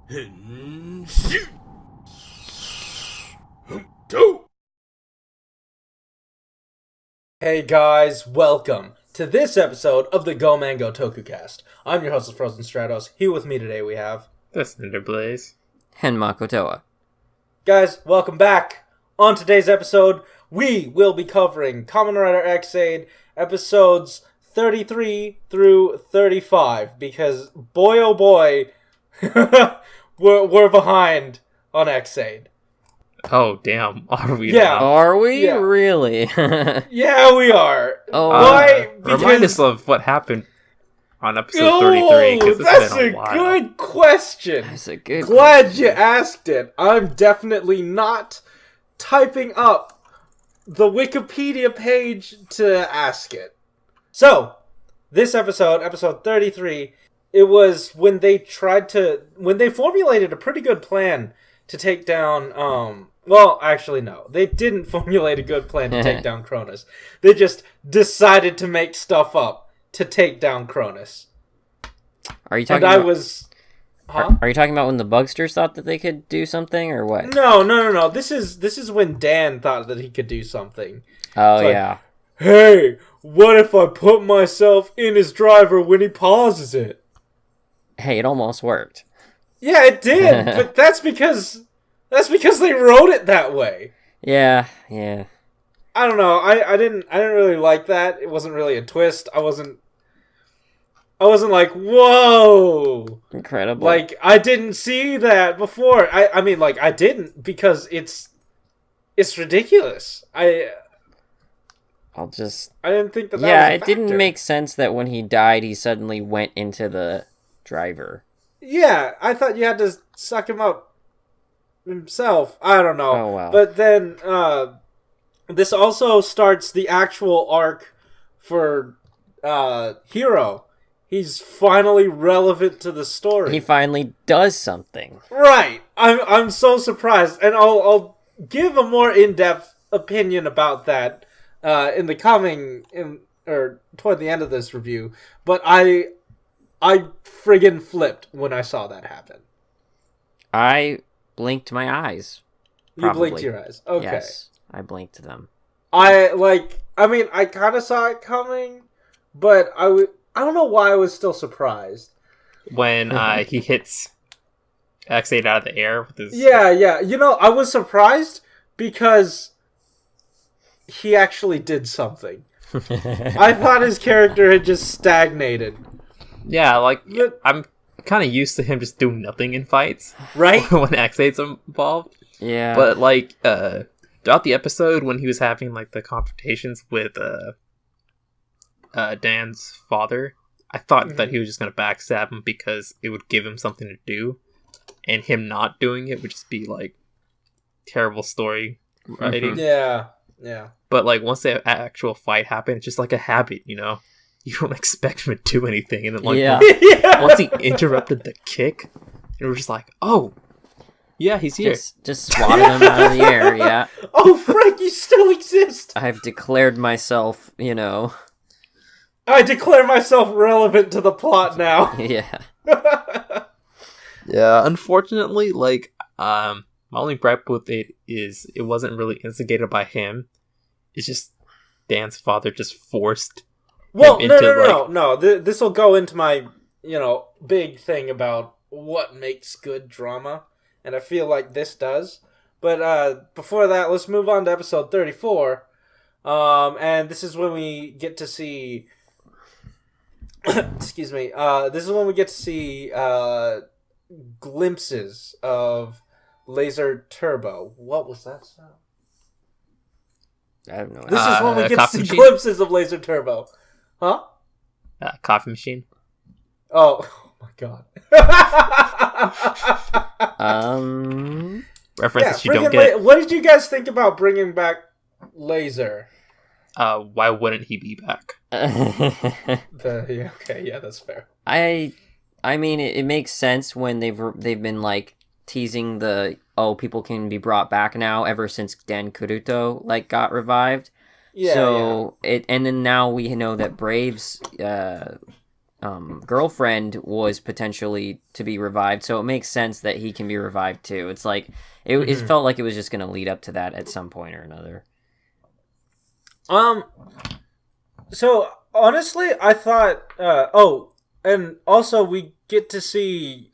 Hey guys, welcome to this episode of the Go Mango Tokucast. I'm your host, Frozen Stratos. Here with me today we have the Cinder Blaze and Makotoa. Guys, welcome back. On today's episode, we will be covering Kamen Rider X-Aid episodes 33 through 35 because boy oh boy, we're behind on X-Aid. Oh damn, are we? Yeah. Now? Are we? Yeah. Really? Yeah, we are. Oh, why? Because... Remind us of what happened on episode 33. Because That's been a while. good question. That's a good Glad question. you asked it. I'm definitely not typing up the Wikipedia page to ask it. So, this episode 33, it was when they formulated a pretty good plan to take down, well, actually, no. They didn't formulate a good plan to take down Cronus. They just decided to make stuff up to take down Cronus. Are you talking And I about, was... Huh? Are you talking about when the Bugsters thought that they could do something, or what? No. This is when Dan thought that he could do something. Oh, It's yeah. Hey, what if I put myself in his driver when he pauses it? Hey, it almost worked. Yeah, it did, but that's because they wrote it that way. Yeah. I don't know. I didn't really like that. It wasn't really a twist. I wasn't like, whoa, Incredible. like I didn't see that before. I mean, like I didn't because it's ridiculous. I didn't think that. Yeah, was a it didn't factor. make sense that when he died, he suddenly went into the driver. Yeah, I thought you had to suck him up himself. I don't know. Oh, wow. But then this also starts the actual arc for Hero. He's finally relevant to the story. He finally does something. Right. I'm so surprised, and I'll give a more in-depth opinion about that in the toward the end of this review. But I friggin' flipped when I saw that happen. I blinked my eyes. You Probably. blinked your eyes. Okay. Yes, I blinked them. I kind of saw it coming, but I don't know why I was still surprised. When he hits X8 out of the air with his... Yeah. You know, I was surprised because he actually did something. I thought his character had just stagnated. Yeah, like, But- I'm kind of used to him just doing nothing in fights. Right? When X8's involved. Yeah. But, like, throughout the episode, when he was having, like, the confrontations with Dan's father, I thought that he was just going to backstab him because it would give him something to do. And him not doing it would just be, like, terrible story writing. Yeah. But, like, once the actual fight happened, it's just like a habit, you know? You don't expect him to do anything. And then, like, Yeah. once he interrupted the kick, it was just like, oh, yeah, he's here. Just swatted him out of the air, yeah. Oh, Frank, you still exist! I've declared myself, I declare myself relevant to the plot now. yeah. Yeah, unfortunately, like, my only gripe with it is it wasn't really instigated by him. It's just Dan's father just forced Well, him no. This will go into my, big thing about what makes good drama, and I feel like this does. But before that, let's move on to episode 34. And this is when we get to see... Excuse me. This is when we get to see glimpses of Laser Turbo. What was that sound? I don't know. This is when we get to see machine? glimpses of Laser Turbo. Huh? coffee machine. Oh my god. References you don't get. What did you guys think about bringing back Laser? Why wouldn't he be back? Yeah, that's fair. I mean, it makes sense when they've been like teasing the people can be brought back now ever since Dan Kuruto like got revived. Yeah. So and then now we know that Brave's girlfriend was potentially to be revived, so it makes sense that he can be revived too. It's like it felt like it was just going to lead up to that at some point or another. So honestly, I thought. And also we get to see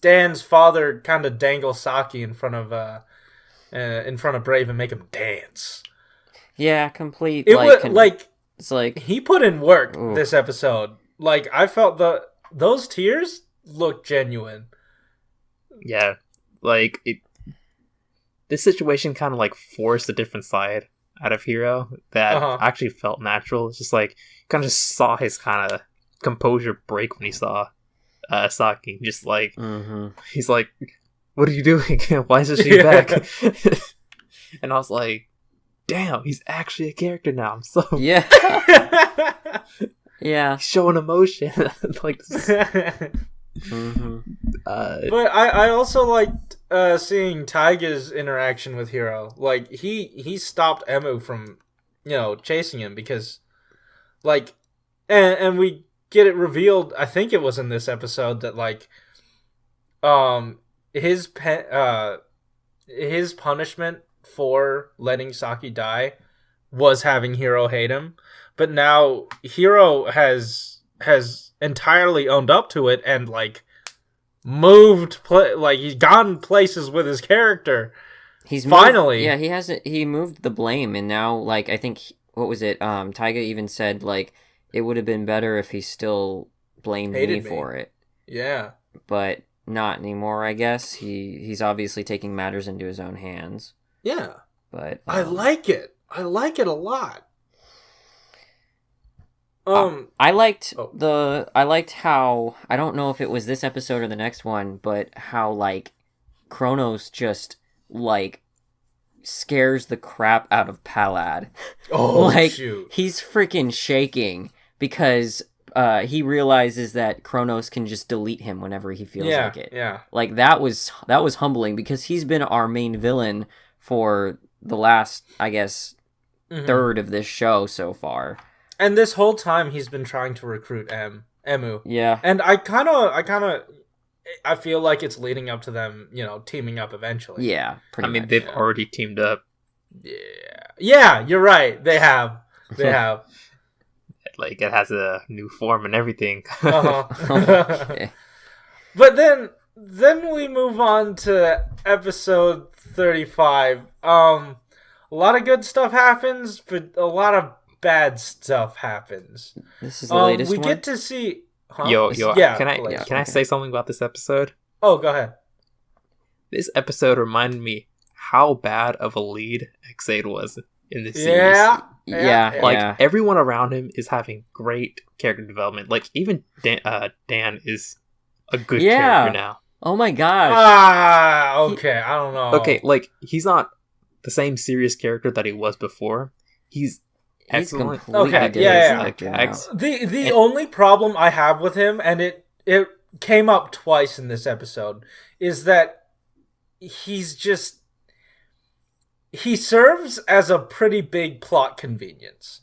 Dan's father kind of dangle Saki in front of Brave and make him dance. Yeah, complete. It's like he put in work this episode. Like I felt those tears look genuine. Yeah, like this situation kind of like forced a different side out of Hiro that actually felt natural. It's just like kind of just saw his kind of composure break when he saw Saki. Just like he's like, "What are you doing? Why isn't she back?" And I was like, "Damn, he's actually a character now." I'm so yeah. He's showing emotion like this. But I also liked seeing Taiga's interaction with Hiro. Like he stopped Emu from chasing him because like and we get it revealed, I think it was in this episode, that like his punishment for letting Saki die was having Hiro hate him, but now Hiro has entirely owned up to it and like he's gone places with his character. He's finally he moved the blame, and now like I think what was it? Taiga even said like it would have been better if he still blamed me for it. Yeah, but not anymore. I guess he's obviously taking matters into his own hands. Yeah, but I like it. I like it a lot. I liked how, I don't know if it was this episode or the next one, but how like Kronos just like scares the crap out of Palad. Oh, like shoot. He's freaking shaking because he realizes that Kronos can just delete him whenever he feels like it. Yeah. Like that was humbling because he's been our main villain for the last, I guess, third of this show so far. And this whole time he's been trying to recruit Emu. Yeah. And I feel like it's leading up to them, teaming up eventually. Yeah, pretty much. They've already teamed up. Yeah. Yeah, you're right. They have. Like, it has a new form and everything. Okay. But then we move on to episode 35. A lot of good stuff happens, but a lot of bad stuff happens. This is the latest one? We get to see... Huh? Yo, can I say something about this episode? Oh, go ahead. This episode reminded me how bad of a lead X8 was in this series. Yeah. Everyone around him is having great character development. Like, even Dan is a good character now. Oh my gosh. Okay, I don't know. Okay, like, he's not the same serious character that he was before. He's excellent. Completely The only problem I have with him, and it came up twice in this episode, is that he serves as a pretty big plot convenience.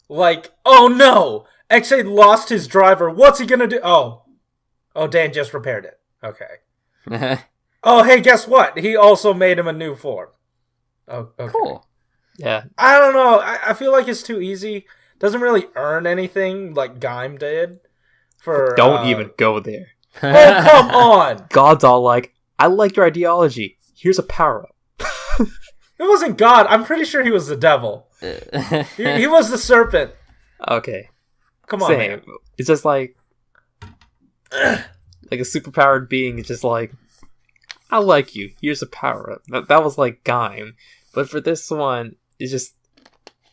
Like, oh no, X8 lost his driver. What's he gonna do? Oh, Dan just repaired it. Okay. Oh, hey, guess what? He also made him a new form. Oh, okay. Cool. Yeah. I don't know. I feel like it's too easy. Doesn't really earn anything like Gaim did. Don't even go there. Oh, come on! God's all like, I like your ideology. Here's a power-up. It wasn't God. I'm pretty sure he was the devil. He was the serpent. Okay. Come on, man. It's just like a superpowered being is just like, I like you. Here's a power-up. That was like Gaim. But for this one, it's just,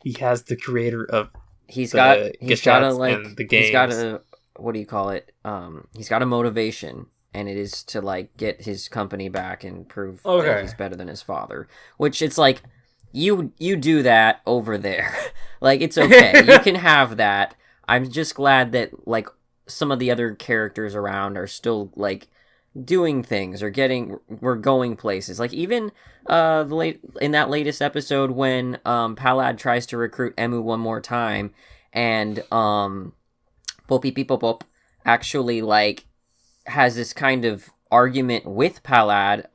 he has the creator of he's got a what do you call it? He's got a motivation, and it is to like get his company back and prove that he's better than his father. Which it's like you do that over there. Like, it's okay. You can have that. I'm just glad that like some of the other characters around are still like doing things or we're going places. Like even in that latest episode when Palad tries to recruit Emu one more time, and Popipipopop actually like has this kind of argument with Palad,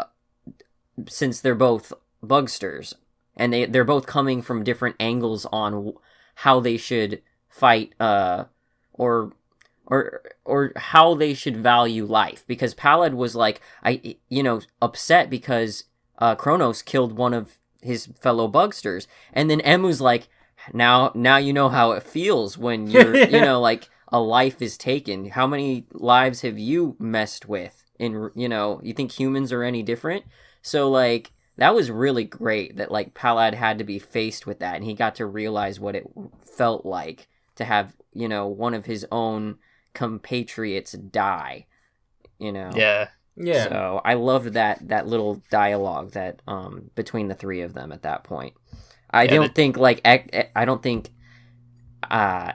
since they're both bugsters, and they're both coming from different angles on how they should fight, or how they should value life. Because Palad was like, upset because Kronos killed one of his fellow bugsters, and then Emu's like, now you know how it feels when you're like a life is taken. How many lives have you messed with? And you think humans are any different? So like that was really great that like Palad had to be faced with that, and he got to realize what it felt like to have one of his own compatriots die. Yeah. So I loved that little dialogue that between the three of them at that point. I don't think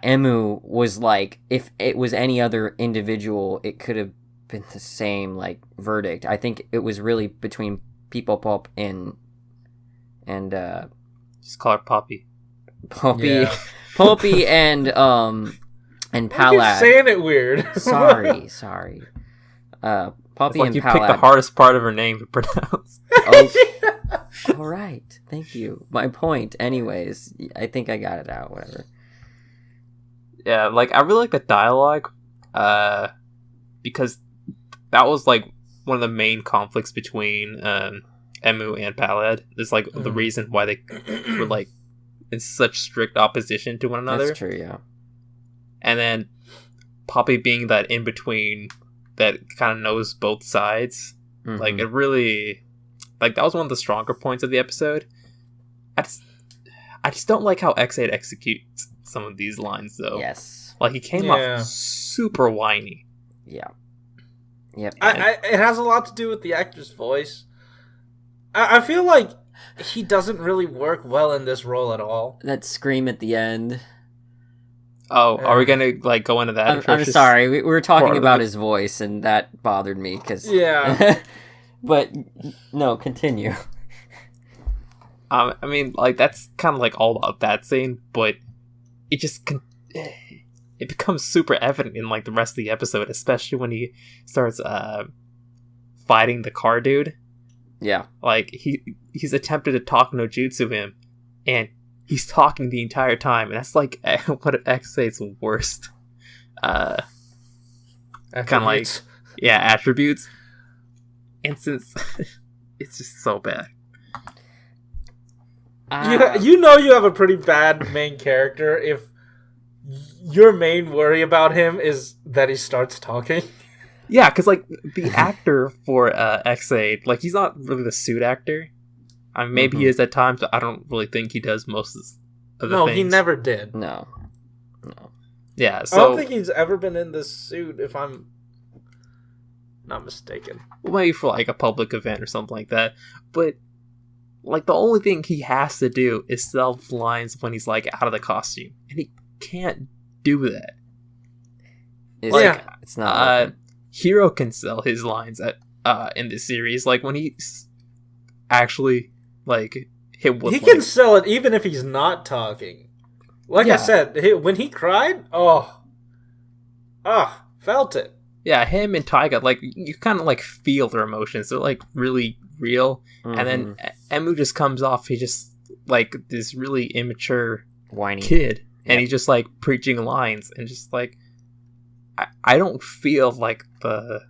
Emu was like, if it was any other individual, it could have been the same like verdict. I think it was really between Pop and just call her Poppy. Poppy and Palad. You're saying it weird. sorry. Poppy and you Palad. picked the hardest part of her name to pronounce. All right, thank you. My point, anyways. I think I got it out. Whatever. Yeah, like I really like the dialogue, because that was like one of the main conflicts between Emu and Palad. Is like the reason why they were like in such strict opposition to one another. That's true, yeah. And then Poppy being that in between that kind of knows both sides. Mm-hmm. Like it really, like that was one of the stronger points of the episode. I just don't like how X8 executes some of these lines though. Yes. Like he came off super whiny. Yeah. Yep. It has a lot to do with the actor's voice. I feel like he doesn't really work well in this role at all. That scream at the end. Oh, are we gonna like go into that? I'm sorry, we were talking about his voice, and that bothered me because but no, continue. I mean, like that's kind of like all about that scene, but it just it becomes super evident in like the rest of the episode, especially when he starts fighting the car dude. Yeah, like he's attempted to talk no jutsu him, and he's talking the entire time, and that's like one of X8's worst kind of like attributes. And since it's just so bad. You have a pretty bad main character if your main worry about him is that he starts talking. Yeah, because like the actor for X8, like he's not really the suit actor. I mean, maybe he is at times, but I don't really think he does most of the things. No, he never did. No. Yeah, so I don't think he's ever been in this suit, if I'm not mistaken. Maybe for like a public event or something like that. But like the only thing he has to do is sell lines when he's like out of the costume, and he can't do that. It's not. Hero can sell his lines at in this series, like when he's actually like hit with. He can sell it even if he's not talking. Like I said, when he cried, felt it. Yeah, him and Taiga, like you kind of like feel their emotions. They're like really real, and then Emu just comes off. He just like this really immature, whiny kid, and he's just like preaching lines, and just like I don't feel like the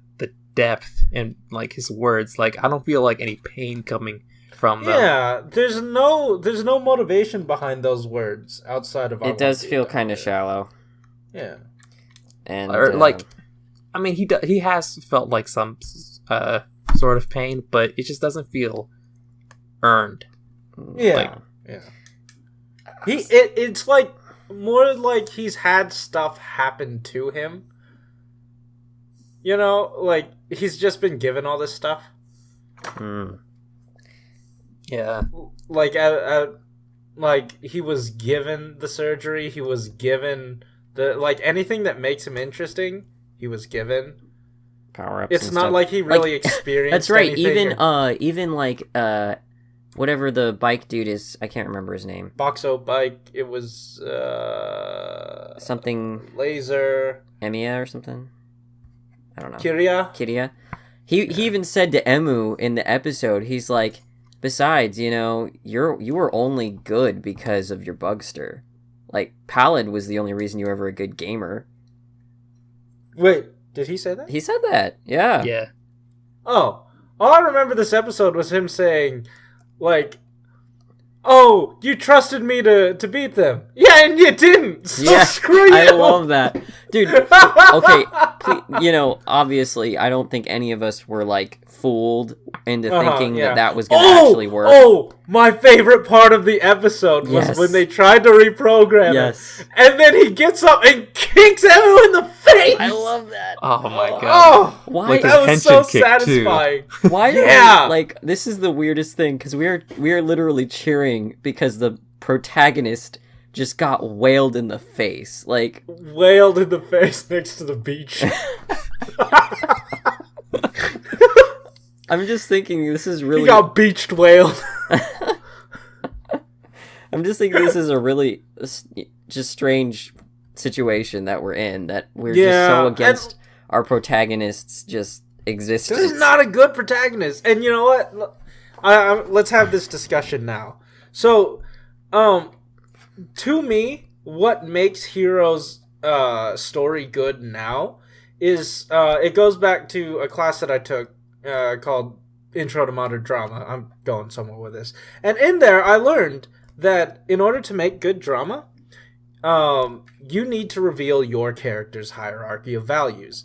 depth in like his words. Like I don't feel like any pain coming from them. Yeah, there's no motivation behind those words outside of. It does feel kind of shallow. Yeah, and or like, I mean, he has felt like some sort of pain, but it just doesn't feel earned. Yeah, it's like more like he's had stuff happen to him. You know, like he's just been given all this stuff. Yeah, like like he was given the surgery. He was given the anything that makes him interesting. He was given power ups. It's not like he really experienced. That's right. Anything even like whatever the bike dude is. I can't remember his name. Boxo Bike. It was something Laser Emiya or something. I don't know. Kiria. He even said to Emu in the episode, he's like, besides, you were only good because of your Bugster. Like, Pallid was the only reason you were ever a good gamer. Wait, did he say that? He said that, yeah. Yeah. Oh, all I remember this episode was him saying, like, oh, you trusted me to beat them. Yeah, and you didn't. So screw you. I love that. Dude, okay, obviously, I don't think any of us were, like, fooled into thinking that was going to actually work. Oh, my favorite part of the episode was when they tried to reprogram it. And then he gets up and kicks Emu in the face. I love that. Oh, my God. Oh, why? Like that was so satisfying. Why? Like, this is the weirdest thing, because we are literally cheering because the protagonist just got whaled in the face. Like, whaled in the face next to the beach. I'm just thinking this is really... He got beached whaled. I'm just thinking this is a really just strange situation that we're in, that we're just so against our protagonists just existence. This is not a good protagonist. And you know what? Let's have this discussion now. So, to me, what makes Hero's story good now is it goes back to a class that I took called Intro to Modern Drama. I'm going somewhere with this. And in there, I learned that in order to make good drama, you need to reveal your character's hierarchy of values.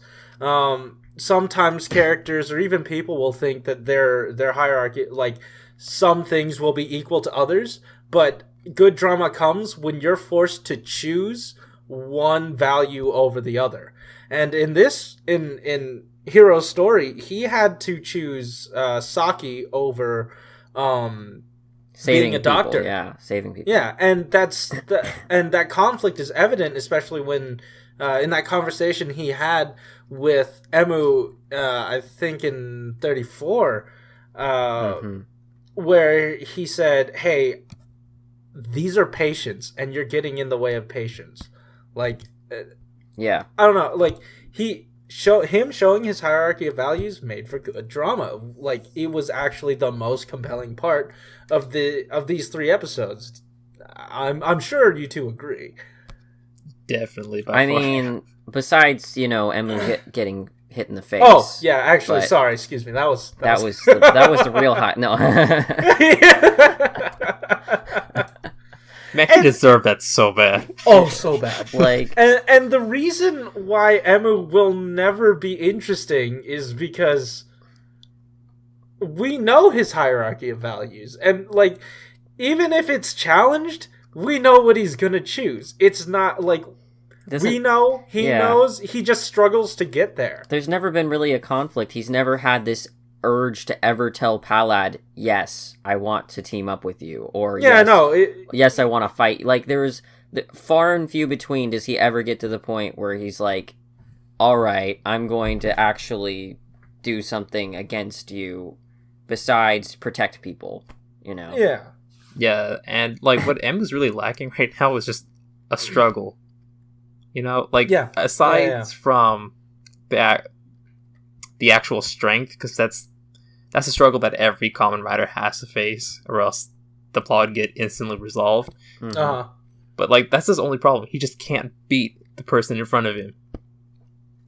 Sometimes characters or even people will think that their hierarchy, like, some things will be equal to others, but good drama comes when you're forced to choose one value over the other. And in Hero's story, he had to choose Saki over being a doctor. Saving people. Yeah, and and that conflict is evident, especially when in that conversation he had with Emu, I think in 34, where he said, "Hey, these are patients, and you're getting in the way of patients." Like, I don't know. Like, him showing his hierarchy of values made for good drama. Like, it was actually the most compelling part of these 3 episodes. I'm sure you two agree. Definitely. I mean, besides Emu getting hit in the face. Oh yeah, actually, sorry, excuse me. That was the real high. No. Man, he deserved that so bad. Oh, so bad. Like, and the reason why Emu will never be interesting is because we know his hierarchy of values, and like, even if it's challenged, we know what he's gonna choose. It's not like we know he knows. He just struggles to get there. There's never been really a conflict. He's never had this urge to ever tell Pallad, yes, I want to team up with you, or yes, I want to fight. Like, there's far and few between does he ever get to the point where he's like, all right, I'm going to actually do something against you besides protect people, Yeah, and like what M is really lacking right now is just a struggle. Aside from the actual strength, because that's a struggle that every Kamen Rider has to face, or else the plot would get instantly resolved. Mm-hmm. But like, that's his only problem. He just can't beat the person in front of him.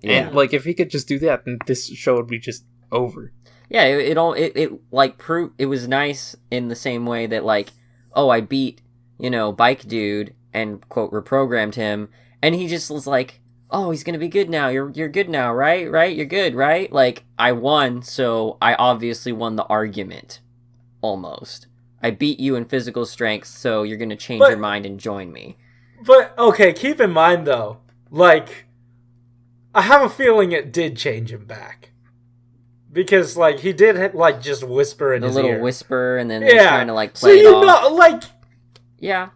Yeah. And like, if he could just do that, then this show would be just over. Yeah, it was nice in the same way that, like, oh, I beat Bike Dude and quote reprogrammed him, and he just was like, oh, he's gonna be good now. You're good now, right? You're good, right? Like, I won, so I obviously won the argument. Almost. I beat you in physical strength, so you're gonna change your mind and join me. But, okay, keep in mind, though, like, I have a feeling it did change him back. Because, like, he did, like, just whisper in his ear. The little whisper, and then they're trying to, like, play it off. So, know, like... Yeah.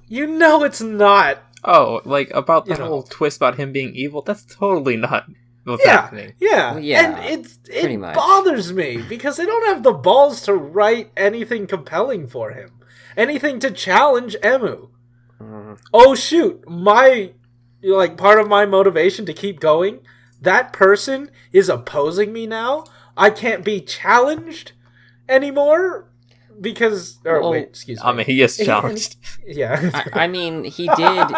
You know it's not... Oh, like, about that whole twist about him being evil? That's totally not what's happening. Yeah, well, yeah. And it bothers me because they don't have the balls to write anything compelling for him. Anything to challenge Emu. Oh shoot, part of my motivation to keep going, that person is opposing me now. I can't be challenged anymore because wait, excuse me. I mean, he is challenged. Yeah. I mean, he did.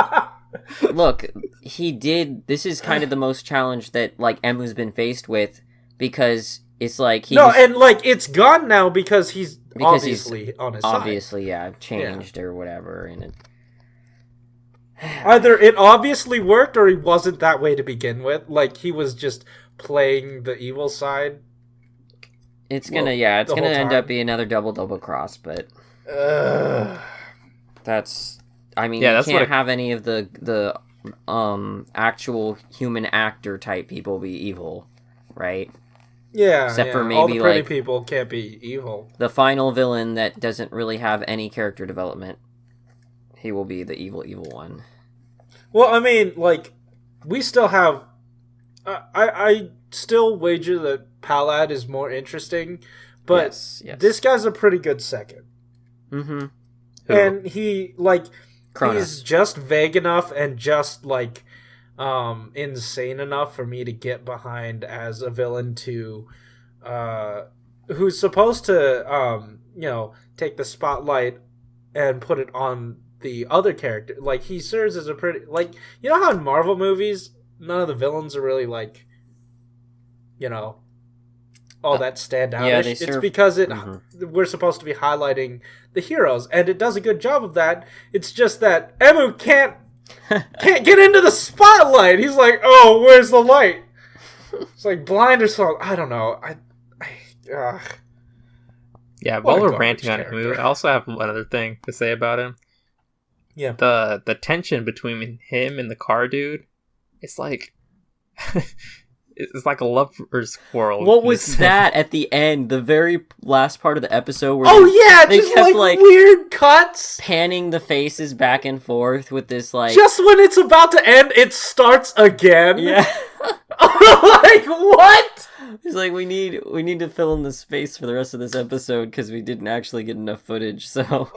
Look, he did. This is kind of the most challenge that like Emu's been faced with because it's like it's gone now because he's obviously on his side. Obviously, changed or whatever, and it. Either it obviously worked or he wasn't that way to begin with. Like, he was just playing the evil side. It's gonna end up being another double cross, but that's. I mean, you can't have any of the actual human actor type people be evil, right? Yeah, except for maybe all the pretty people can't be evil. The final villain that doesn't really have any character development. He will be the evil one. Well, I mean, like, we still have... I still wager that Palad is more interesting, but yes. This guy's a pretty good second. Mm-hmm. And he, like, Kronos. He's just vague enough and just, like, insane enough for me to get behind as a villain to... who's supposed to, take the spotlight and put it on the other character. Like, he serves as a pretty, like, you know how in Marvel movies none of the villains are really, like, all that stand out. Yeah, it's because we're supposed to be highlighting the heroes, and it does a good job of that. It's just that Emu can't get into the spotlight. He's like, oh, where's the light? It's like blind or something. I don't know. Yeah, while we're ranting on Emu, I also have one other thing to say about him. Yeah. The tension between him and the car dude, it's like it's like a lover's quarrel. What was that at the end? The very last part of the episode where they just kept, like weird cuts, panning the faces back and forth with this like. Just when it's about to end, it starts again. Yeah. Like what? He's like, we need to fill in the space for the rest of this episode because we didn't actually get enough footage. So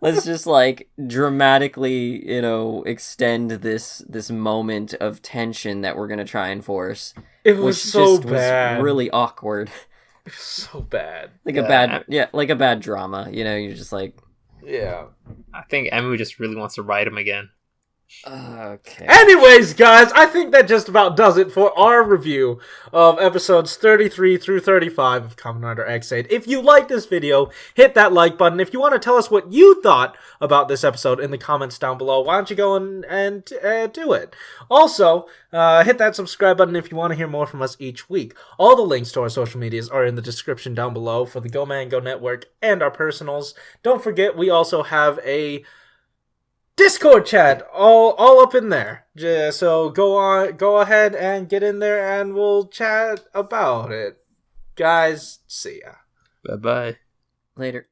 let's just like dramatically, extend this moment of tension that we're gonna try and force. It was so bad. Was really awkward. It was so bad. Like a bad drama. You're just like. Yeah. I think Emu just really wants to ride him again. Okay. Anyways, guys, I think that just about does it for our review of episodes 33 through 35 of Kamen Rider X8. If you like this video, hit that like button. If you want to tell us what you thought about this episode in the comments down below, why don't you go and do it. Also, hit that subscribe button if you want to hear more from us each week. All the links to our social medias are in the description down below for the Go Man Go Network and our personals. Don't forget, we also have a Discord chat all up in there. So go ahead and get in there and we'll chat about it. Guys, see ya. Bye-bye. Later.